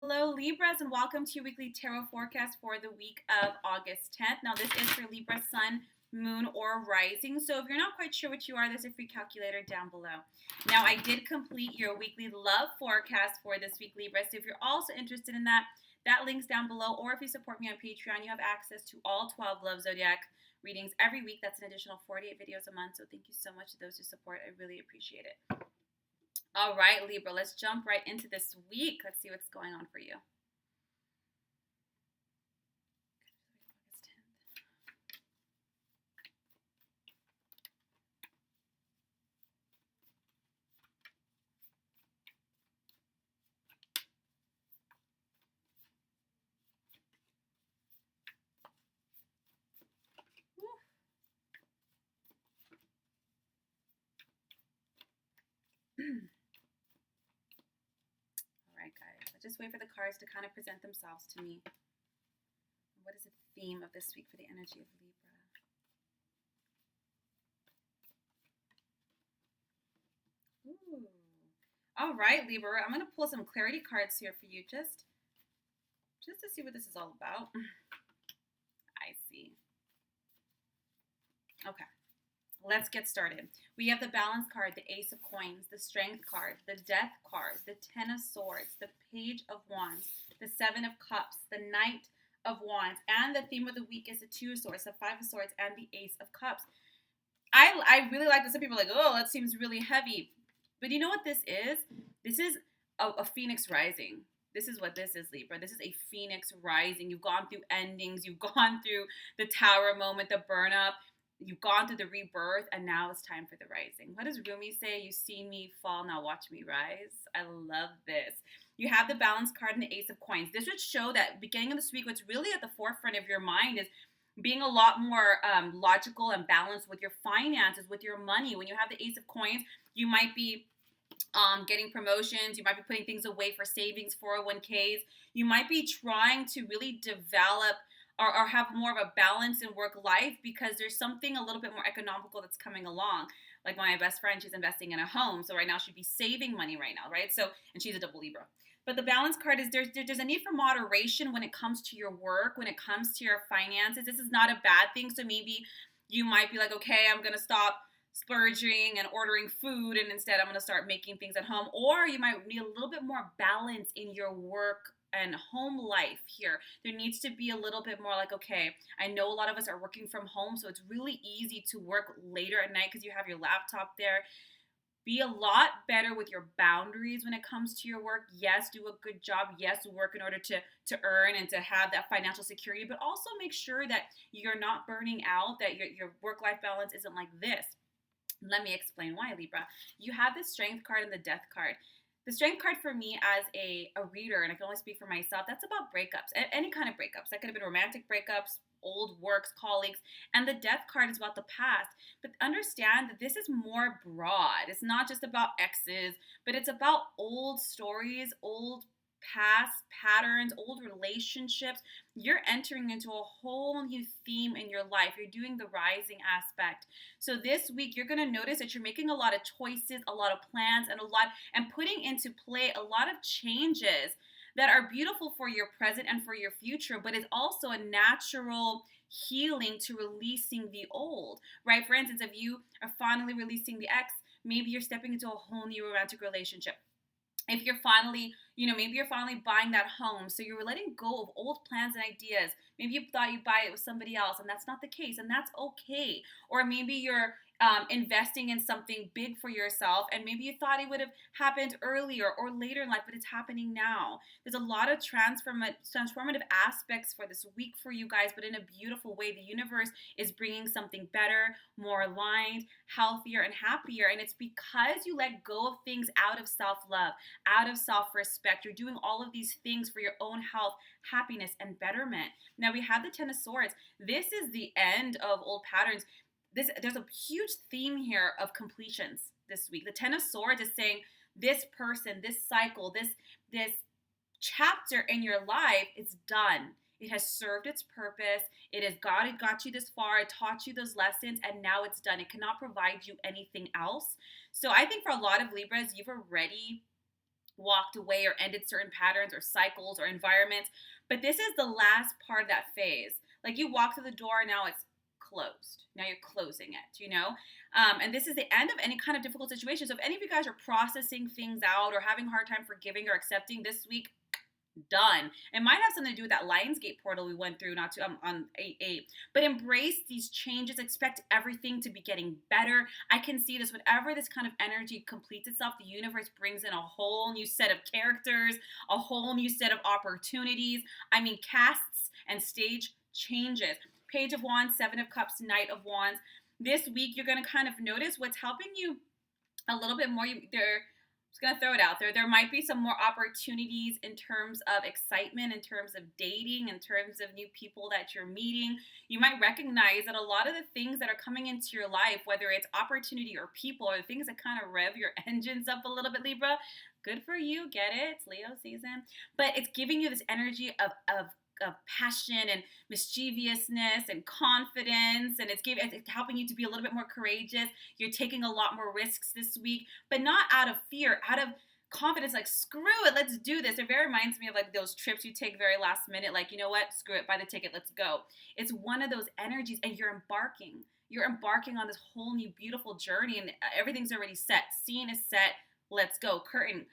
Hello, Libras, and welcome to your weekly tarot forecast for the week of August 10th. Now, this is for Libra, Sun, Moon, or Rising. So, if you're not quite sure what you are, there's a free calculator down below. Now, I did complete your weekly love forecast for this week, Libra. So, if you're also interested in that, that link's down below. Or if you support me on Patreon, you have access to all 12 Love Zodiac readings every week. That's an additional 48 videos a month. So, thank you so much to those who support. I really appreciate it. All right, Libra, let's jump right into this week. Let's see what's going on for you. All right, guys, I just wait for the cards to kind of present themselves to me. What is the theme of this week for the energy of Libra? Ooh. All right, Libra, I'm going to pull some clarity cards here for you just to see what this is all about. I see. Okay. Let's get started. We have the Balance card, the Ace of Coins, the Strength card, the Death card, the Ten of Swords, the Page of Wands, the Seven of Cups, the Knight of Wands, and the theme of the week is the Two of Swords, the Five of Swords, and the Ace of Cups. I really like this. Some people are like, oh, that seems really heavy. But you know what this is? This is a phoenix rising. This is what this is, Libra. This is a phoenix rising. You've gone through endings. You've gone through the tower moment, the burn up. You've gone through the rebirth, and now it's time for the rising. What does Rumi say? You've seen me fall, now watch me rise. I love this. You have the Balance card and the Ace of Coins. This would show that beginning of this week, what's really at the forefront of your mind is being a lot more logical and balanced with your finances, with your money. When you have the Ace of Coins, you might be getting promotions. You might be putting things away for savings, 401ks. You might be trying to really develop or have more of a balance in work life because there's something a little bit more economical that's coming along. Like my best friend, she's investing in a home. So right now she'd be saving money right now, right? So, and she's a double Libra. But the Balance card is there's a need for moderation when it comes to your work, when it comes to your finances. This is not a bad thing. So maybe you might be like, okay, I'm going to stop splurging and ordering food, and instead I'm going to start making things at home. Or you might need a little bit more balance in your work and home life here. There needs to be a little bit more like, okay, I know a lot of us are working from home, so it's really easy to work later at night because you have your laptop there. Be a lot better with your boundaries when it comes to your work. Yes, do a good job. Yes, work in order to earn and to have that financial security, but also make sure that you're not burning out, that your work-life balance isn't like this. Let me explain why, Libra. You have the Strength card and the Death card. The Strength card for me as a reader, and I can only speak for myself, that's about breakups, any kind of breakups. That could have been romantic breakups, old works, colleagues, and the Death card is about the past. But understand that this is more broad. It's not just about exes, but it's about old stories, old past patterns, old relationships. You're entering into a whole new theme in your life. You're doing the rising aspect. So this week, you're going to notice that you're making a lot of choices, a lot of plans, and putting into play a lot of changes that are beautiful for your present and for your future, but it's also a natural healing to releasing the old, right? For instance, if you are finally releasing the ex, maybe you're stepping into a whole new romantic relationship. If you're finally, maybe you're finally buying that home. So you're letting go of old plans and ideas. Maybe you thought you'd buy it with somebody else, and that's not the case, and that's okay. Or maybe you're investing in something big for yourself, and maybe you thought it would have happened earlier or later in life, but it's happening now. There's a lot of transformative aspects for this week for you guys, but in a beautiful way. The universe is bringing something better, more aligned, healthier, and happier, and it's because you let go of things out of self-love, out of self-respect. You're doing all of these things for your own health, happiness, and betterment. Now we have the Ten of Swords. This is the end of old patterns. There's a huge theme here of completions this week. The Ten of Swords is saying this person, this cycle, this chapter in your life, it's done. It has served its purpose. It got you this far. It taught you those lessons, and now it's done. It cannot provide you anything else. So I think for a lot of Libras, you've already walked away or ended certain patterns or cycles or environments. But this is the last part of that phase. Like you walk through the door, now it's closed. Now you're closing it, you know? And this is the end of any kind of difficult situation. So if any of you guys are processing things out or having a hard time forgiving or accepting this week, done. It might have something to do with that Lionsgate portal we went through not too on 8/8. But embrace these changes. Expect everything to be getting better. I can see this whenever this kind of energy completes itself, the universe brings in a whole new set of characters, a whole new set of opportunities. I mean, casts and stage changes. Page of Wands, Seven of Cups, Knight of Wands. This week, you're going to kind of notice what's helping you a little bit more. Just going to throw it out there. There might be some more opportunities in terms of excitement, in terms of dating, in terms of new people that you're meeting. You might recognize that a lot of the things that are coming into your life, whether it's opportunity or people, are the things that kind of rev your engines up a little bit, Libra. Good for you. Get it. It's Leo season. But it's giving you this energy of passion and mischievousness and confidence, and it's helping you to be a little bit more courageous. You're taking a lot more risks this week, but not out of fear, out of confidence, like screw it, let's do this. It very reminds me of like those trips you take very last minute, like, you know what, screw it, buy the ticket, let's go. It's one of those energies, and you're embarking on this whole new beautiful journey, and everything's already set. Scene is set, let's go. Curtain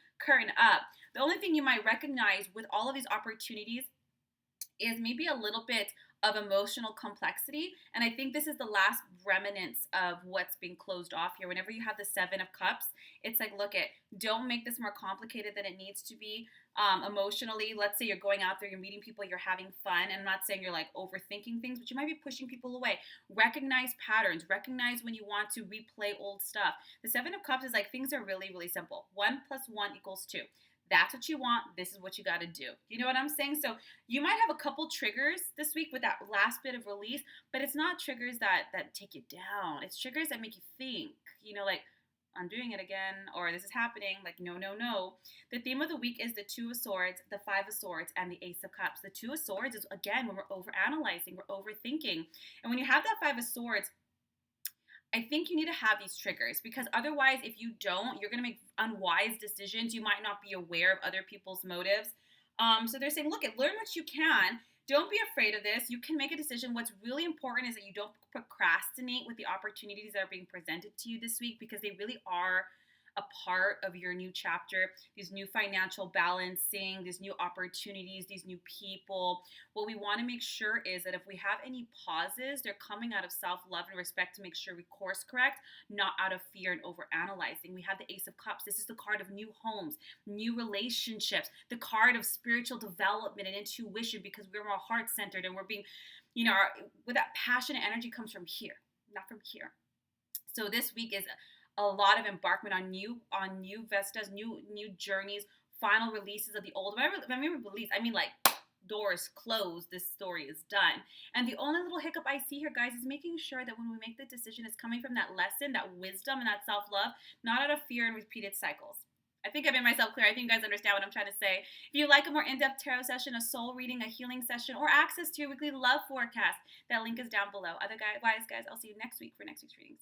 up. The only thing you might recognize with all of these opportunities is maybe a little bit of emotional complexity. And I think this is the last remnants of what's being closed off here. Whenever you have the Seven of Cups, it's like, look don't make this more complicated than it needs to be emotionally. Let's say you're going out there, you're meeting people, you're having fun. And I'm not saying you're like overthinking things, but you might be pushing people away. Recognize patterns. Recognize when you want to replay old stuff. The Seven of Cups is like, things are really, really simple. 1 + 1 = 2. That's what you want. This is what you got to do. You know what I'm saying? So you might have a couple triggers this week with that last bit of release, but it's not triggers that take you down. It's triggers that make you think, you know, like, I'm doing it again, or this is happening. Like, no, no, no. The theme of the week is the Two of Swords, the Five of Swords, and the Ace of Cups. The Two of Swords is, again, when we're overanalyzing, we're overthinking. And when you have that Five of Swords, I think you need to have these triggers, because otherwise, if you don't, you're going to make unwise decisions. You might not be aware of other people's motives. So they're saying, look, learn what you can. Don't be afraid of this. You can make a decision. What's really important is that you don't procrastinate with the opportunities that are being presented to you this week, because they really are a part of your new chapter, these new financial balancing, these new opportunities, these new people. What we want to make sure is that if we have any pauses, they're coming out of self-love and respect to make sure we course correct, not out of fear and overanalyzing. We have the Ace of Cups. This is the card of new homes, new relationships, the card of spiritual development and intuition, because we're more heart-centered and we're being, you know, with that passionate energy comes from here, not from here. So this week is a lot of embarkment on new vistas, new journeys, final releases of the old. When I mean release, I mean like doors closed, this story is done. And the only little hiccup I see here, guys, is making sure that when we make the decision, it's coming from that lesson, that wisdom, and that self-love, not out of fear and repeated cycles. I think I made myself clear. I think you guys understand what I'm trying to say. If you like a more in-depth tarot session, a soul reading, a healing session, or access to your weekly love forecast, that link is down below. Otherwise, guys, I'll see you next week for next week's readings.